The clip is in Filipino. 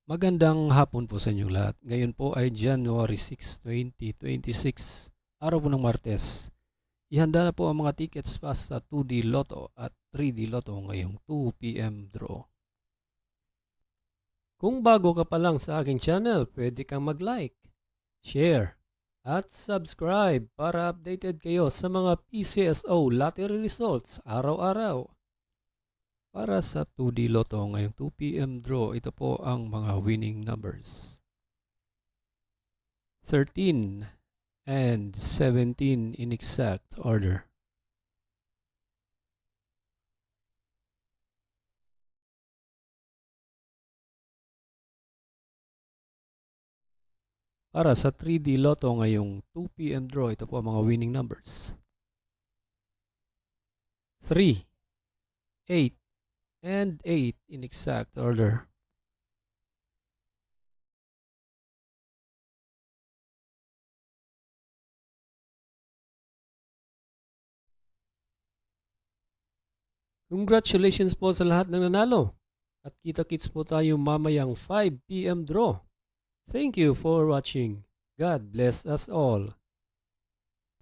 Magandang hapon po sa inyong lahat. Ngayon po ay January 6, 2026, araw po ng Martes. Ihanda na po ang mga tickets pa sa 2D Lotto at 3D Lotto ngayong 2 p.m. draw. Kung bago ka pa lang sa aking channel, pwede kang mag-like, share, at subscribe para updated kayo sa mga PCSO lottery results araw-araw. Para sa 2D Lotto ngayong 2 p.m. draw, ito po ang mga winning numbers. 13 and 17 in exact order. Para sa 3D Lotto ngayong 2 p.m. draw, ito po ang mga winning numbers. 3, 8, and 8 in exact order. Congratulations po sa lahat ng nanalo. At kita-kits po tayo mamayang 5 p.m. draw. Thank you for watching. God bless us all.